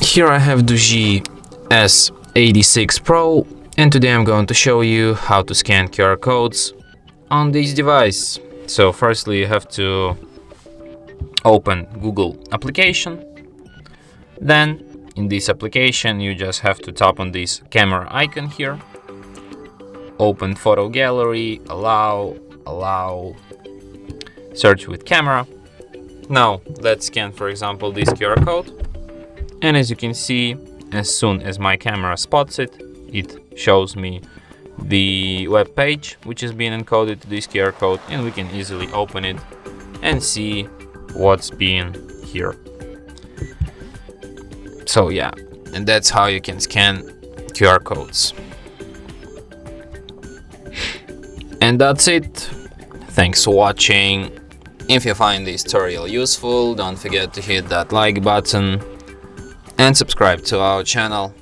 Here I have DOOGEE S86 Pro, and today I'm going to show you how to scan QR codes on this device. So firstly you have to open Google application. Then in this application you just have to tap on this camera icon here. Open photo gallery, allow, search with camera. Now let's scan, for example, this QR code. And as you can see, as soon as my camera spots it, it shows me the web page which is being encoded to this QR code, and we can easily open it and see what's being here. So yeah, and that's how you can scan QR codes. And that's it. Thanks for watching. If you find this tutorial useful, don't forget to hit that like button and subscribe to our channel.